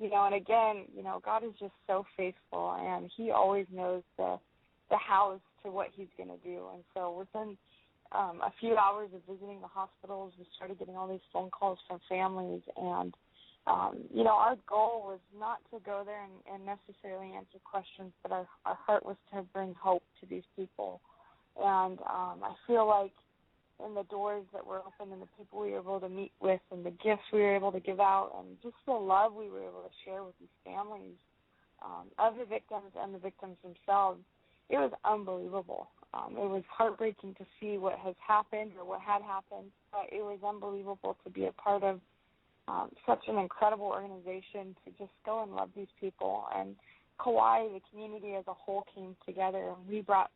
Speaker 4: And again, God is just so faithful, and he always knows the hows to what he's going to do. And so within a few hours of visiting the hospitals, we started getting all these phone calls from families. And, our goal was not to go there and necessarily answer questions, but our heart was to bring hope to these people. And I feel like in the doors that were open and the people we were able to meet with and the gifts we were able to give out and just the love we were able to share with these families of the victims and the victims themselves, it was unbelievable. It was heartbreaking to see what has happened or what had happened, but it was unbelievable to be a part of such an incredible organization, to just go and love these people. And Kauai, the community as a whole, came together, and we brought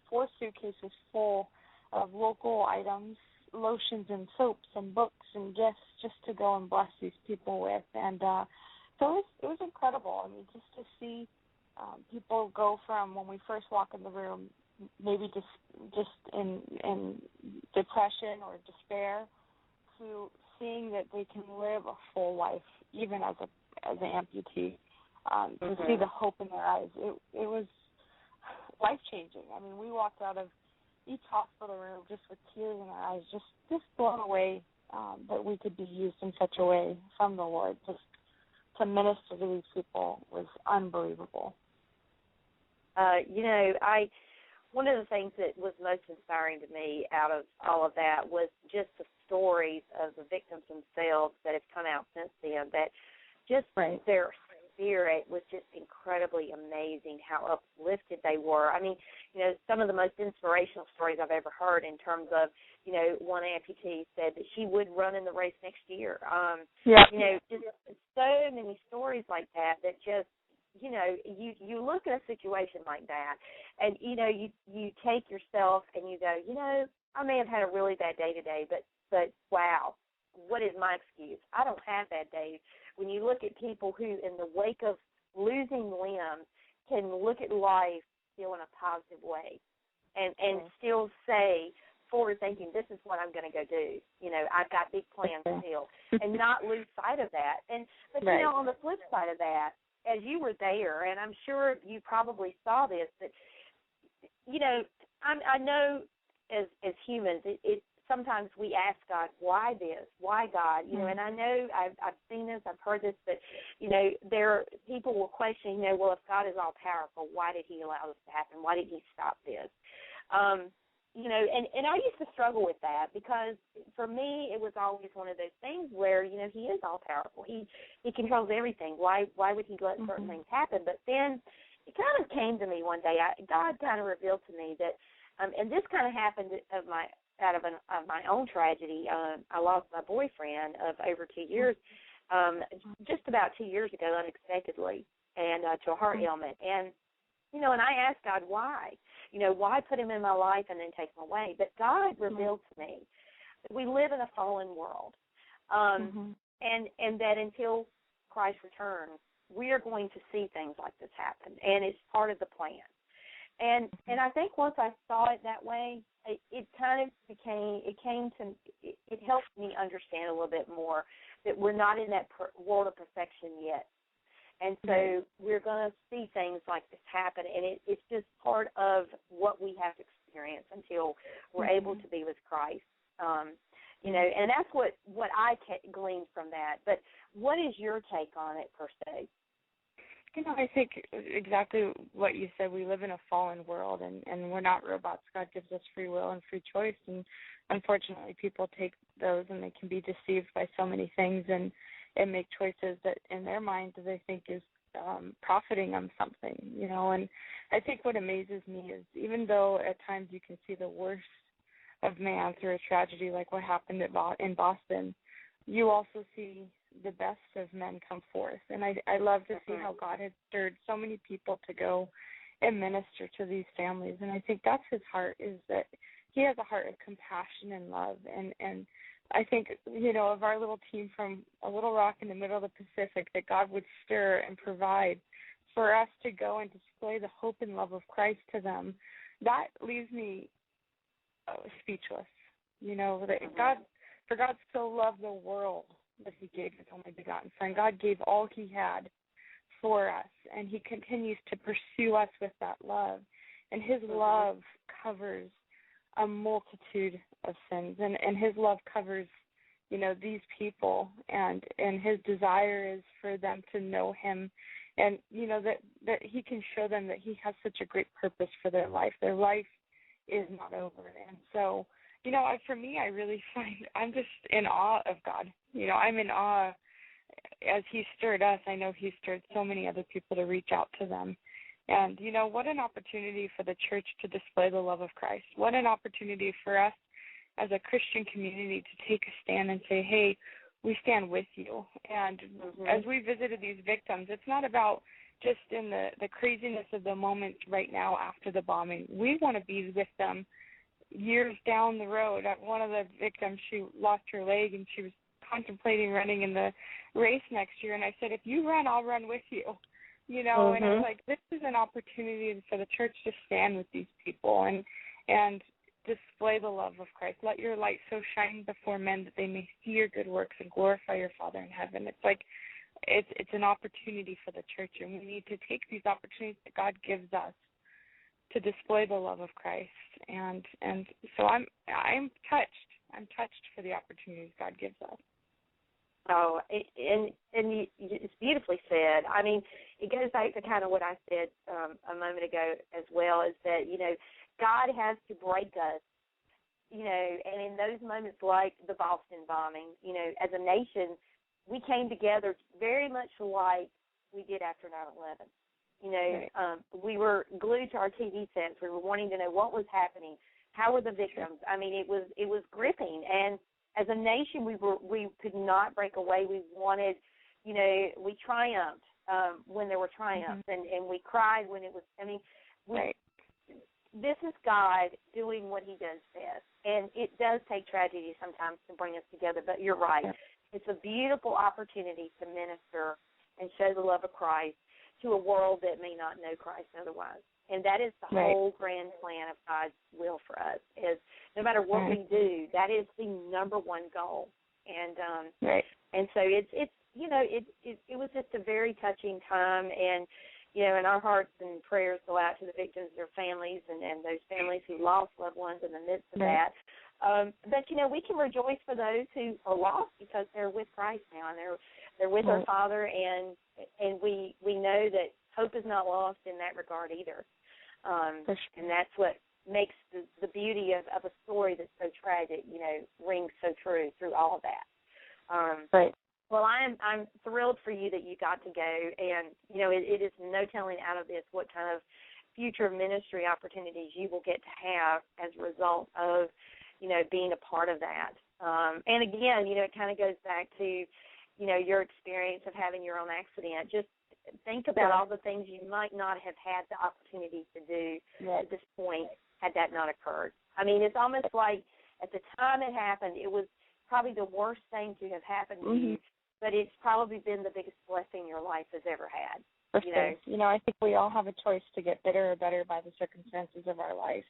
Speaker 4: 4 suitcases full of local items, lotions and soaps and books and gifts, just to go and bless these people with. And so it was incredible. I mean, just to see people go from when we first walk in the room, maybe just in depression or despair, to seeing that they can live a full life, even as an amputee. To see the hope in their eyes, it was life-changing. I mean, we walked out of each hospital room just with tears in our eyes, just blown away that we could be used in such a way from the Lord. Just to minister to these people was unbelievable.
Speaker 1: One of the things that was most inspiring to me out of all of that was just the stories of the victims themselves that have come out since then, that just their spirit was just incredibly amazing, how uplifted they were. I mean, some of the most inspirational stories I've ever heard in terms of, one amputee said that she would run in the race next year. Just so many stories like that just, you look at a situation like that and, you take yourself and you go, I may have had a really bad day today, but wow, what is my excuse? I don't have that day. When you look at people who, in the wake of losing limbs, can look at life still in a positive way and still say, forward thinking, this is what I'm going to go do. I've got big plans still, and not lose sight of that. But on the flip side of that, as you were there, and I'm sure you probably saw this, that, I know as humans, it sometimes we ask God, why this? Why God? And I know I've seen this, I've heard this, but, people will question, well, if God is all powerful, why did he allow this to happen? Why did he stop this? And I used to struggle with that, because for me it was always one of those things where, he is all powerful. He controls everything. Why would he let certain things happen? But then it kind of came to me one day. God kind of revealed to me that, and this kind of happened out of my own tragedy. I lost my boyfriend of over 2 years, just about 2 years ago, unexpectedly, and to a heart ailment. And and I asked God why. Why put him in my life and then take him away? But God revealed to me that we live in a fallen world, and that until Christ returns, we are going to see things like this happen, and it's part of the plan. And I think once I saw it that way, it helped me understand a little bit more that we're not in that world of perfection yet. And so we're going to see things like this happen, and it's just part of what we have to experience until we're able to be with Christ. and that's what I gleaned from that. But what is your take on it per se?
Speaker 4: I think exactly what you said. We live in a fallen world, and we're not robots. God gives us free will and free choice, and unfortunately people take those and they can be deceived by so many things and make choices that in their minds they think is profiting them something, and I think what amazes me is even though at times you can see the worst of man through a tragedy like what happened in Boston, you also see the best of men come forth. And I love to see how God has stirred so many people to go and minister to these families. And I think that's his heart, is that he has a heart of compassion and love. And I think, of our little team from a little rock in the middle of the Pacific, that God would stir and provide for us to go and display the hope and love of Christ to them. That leaves me speechless. That for God so loved the world that he gave his only begotten Son. God gave all he had for us, and he continues to pursue us with that love. And his love covers a multitude of sins, and his love covers, these people, and his desire is for them to know him, and, that he can show them that he has such a great purpose for their life. Their life is not over. And so, for me, I really find I'm just in awe of God. I'm in awe as he stirred us. I know he stirred so many other people to reach out to them. And, what an opportunity for the church to display the love of Christ. What an opportunity for us as a Christian community to take a stand and say, hey, we stand with you. And as we visited these victims, it's not about just in the craziness of the moment right now after the bombing. We want to be with them years down the road. One of the victims, she lost her leg, and she was contemplating running in the race next year. And I said, if you run, I'll run with you. And it's like, this is an opportunity for the church to stand with these people and display the love of Christ. Let your light so shine before men that they may see your good works and glorify your Father in heaven. It's like, it's an opportunity for the church, and we need to take these opportunities that God gives us to display the love of Christ. And so I'm touched. I'm touched for the opportunities God gives us.
Speaker 1: Oh, and it's beautifully said. I mean, it goes back to kind of what I said a moment ago as well, is that, God has to break us, and in those moments like the Boston bombing, as a nation, we came together very much like we did after 9/11. We were glued to our TV sets. We were wanting to know what was happening. How were the victims? I mean, it was gripping. And as a nation, we could not break away. We wanted, we triumphed when there were triumphs, and we cried when it was. I mean, this is God doing what he does best, and it does take tragedy sometimes to bring us together. But you're right. It's a beautiful opportunity to minister and show the love of Christ to a world that may not know Christ otherwise. And that is the whole grand plan of God's will for us, is no matter what we do, that is the number one goal. And and so it was just a very touching time, and and our hearts and prayers go out to the victims, their families, and those families who lost loved ones in the midst of that. But we can rejoice for those who are lost because they're with Christ now, and they're with our Father, and we know that hope is not lost in that regard either. And that's what makes the beauty of a story that's so tragic, ring so true through all of that. Well, I'm thrilled for you that you got to go, and it is no telling out of this what kind of future ministry opportunities you will get to have as a result of being a part of that. And again, it kind of goes back to your experience of having your own accident. Just think about all the things you might not have had the opportunity to do at this point had that not occurred. I mean, it's almost like at the time it happened, it was probably the worst thing to have happened to you, but it's probably been the biggest blessing your life has ever had.
Speaker 4: I think we all have a choice to get bitter or better by the circumstances of our life.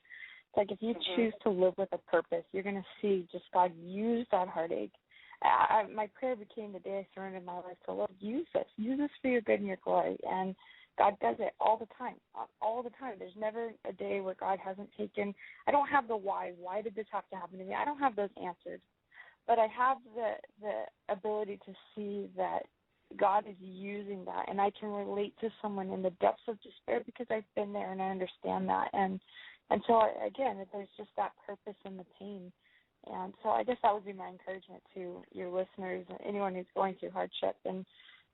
Speaker 4: It's like if you choose to live with a purpose, you're going to see just God use that heartache. My prayer became the day I surrendered my life to the Lord. Use this for your good and your glory. And God does it all the time. There's never a day where God hasn't taken. I don't have the why. Why did this have to happen to me? I don't have those answers. but I have the ability to see that God is using that, and I can relate to someone in the depths of despair because I've been there and I understand that. And so, again, there's just that purpose in the pain. And so I guess that would be my encouragement to your listeners, anyone who's going through hardship, and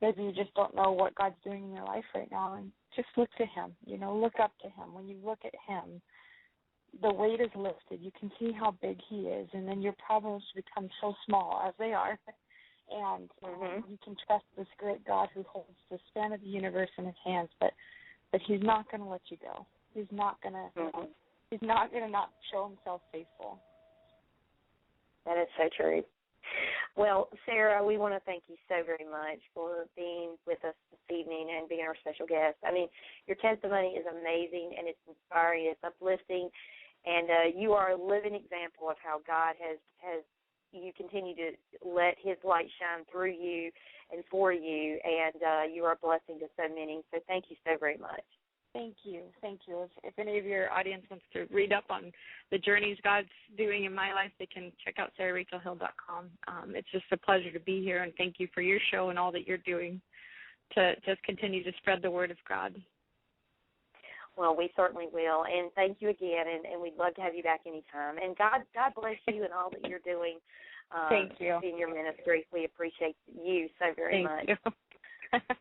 Speaker 4: maybe you just don't know what God's doing in your life right now, and just look to him, look up to him. When you look at him, the weight is lifted. You can see how big he is, and then your problems become so small, as they are. And you can trust this great God who holds the span of the universe in his hands, but he's not going to let you go. He's not going to not show himself faithful.
Speaker 1: That is so true. Well, Sarah, we want to thank you so very much for being with us this evening and being our special guest. I mean, your testimony is amazing, and it's inspiring, it's uplifting, and you are a living example of how God has you continue to let his light shine through you and for you, and you are a blessing to so many. So thank you so very much.
Speaker 4: Thank you. If any of your audience wants to read up on the journeys God's doing in my life, they can check out sararachelhill.com. It's just a pleasure to be here, and thank you for your show and all that you're doing to just continue to spread the word of God.
Speaker 1: Well, we certainly will, and thank you again, and we'd love to have you back anytime. And God bless you and all that you're doing.
Speaker 4: Thank you.
Speaker 1: In your ministry. We appreciate you so very much.
Speaker 4: Thank you.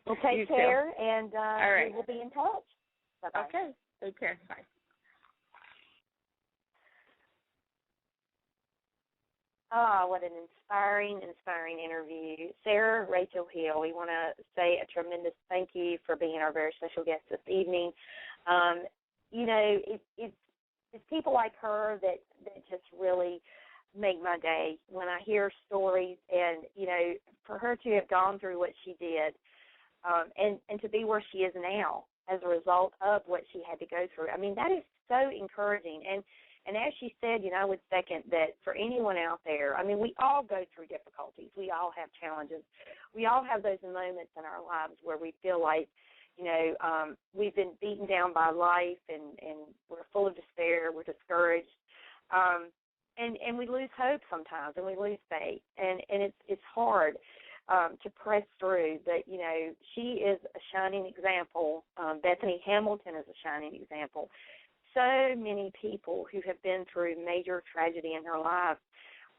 Speaker 1: Well, take care, and
Speaker 4: all right.
Speaker 1: we will be in touch. Bye-bye.
Speaker 4: Okay. Take care. Bye.
Speaker 1: What an inspiring interview. Sarah Rachel Hill, we want to say a tremendous thank you for being our very special guest this evening. It's people like her that just really make my day when I hear stories, and, for her to have gone through what she did and to be where she is now as a result of what she had to go through. I mean, that is so encouraging. And as she said, I would second that for anyone out there. I mean, we all go through difficulties. We all have challenges. We all have those moments in our lives where we feel like, we've been beaten down by life, and we're full of despair, we're discouraged, and we lose hope sometimes, and we lose faith, and it's hard to press through. But, she is a shining example. Bethany Hamilton is a shining example. So many people who have been through major tragedy in their lives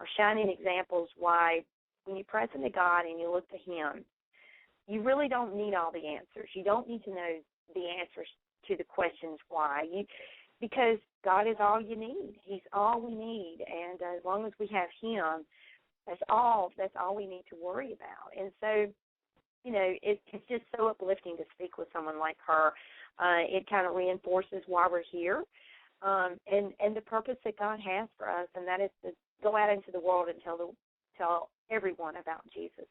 Speaker 1: are shining examples why when you press into God and you look to him, you really don't need all the answers. You don't need to know the answers to the questions why. Because God is all you need. He's all we need. And as long as we have him, that's all we need to worry about. And so, it's just so uplifting to speak with someone like her. It kind of reinforces why we're here, and the purpose that God has for us, and that is to go out into the world and tell everyone about Jesus.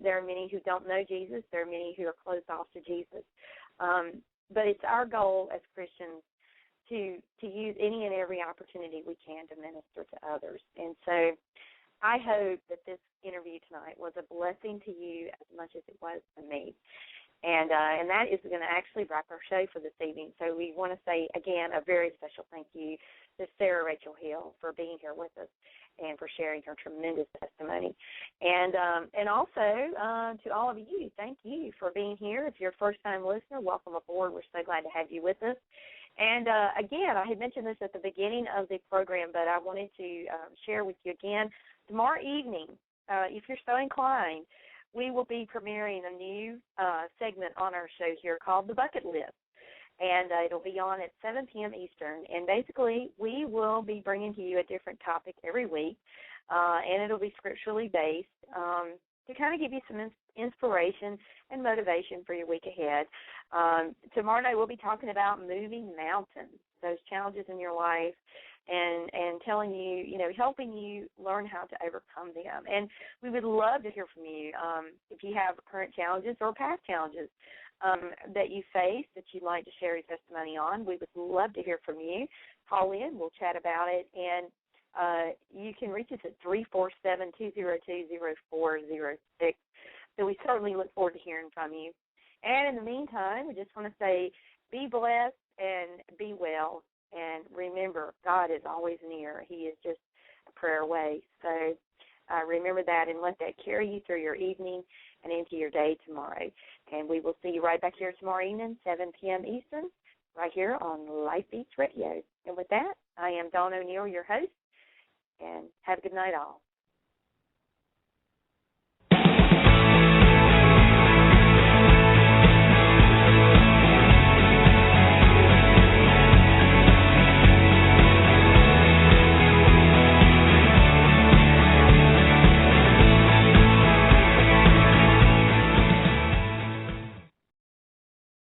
Speaker 1: There are many who don't know Jesus. There are many who are closed off to Jesus. But it's our goal as Christians to use any and every opportunity we can to minister to others. And so I hope that this interview tonight was a blessing to you as much as it was to me. And that is going to actually wrap our show for this evening. So we want to say, again, a very special thank you to Sarah Rachel Hill for being here with us and for sharing her tremendous testimony. And also to all of you, thank you for being here. If you're a first-time listener, welcome aboard. We're so glad to have you with us. And, again, I had mentioned this at the beginning of the program, but I wanted to share with you again. Tomorrow evening, if you're so inclined, we will be premiering a new segment on our show here called The Bucket List. And it'll be on at 7 p.m. Eastern. And basically, we will be bringing to you a different topic every week, and it'll be scripturally based to kind of give you some inspiration and motivation for your week ahead. Tomorrow night, we'll be talking about moving mountains, those challenges in your life, and telling you, helping you learn how to overcome them. And we would love to hear from you if you have current challenges or past challenges that you face that you'd like to share your testimony on. We would love to hear from you. Call in. We'll chat about it. And you can reach us at 347-202-0406. So we certainly look forward to hearing from you. And in the meantime, we just want to say be blessed and be well. And remember, God is always near. He is just a prayer away. So Remember that and let that carry you through your evening and into your day tomorrow. And we will see you right back here tomorrow evening, 7 p.m. Eastern, right here on Life Beats Radio. And with that, I am Dawn O'Neill, your host, and have a good night all.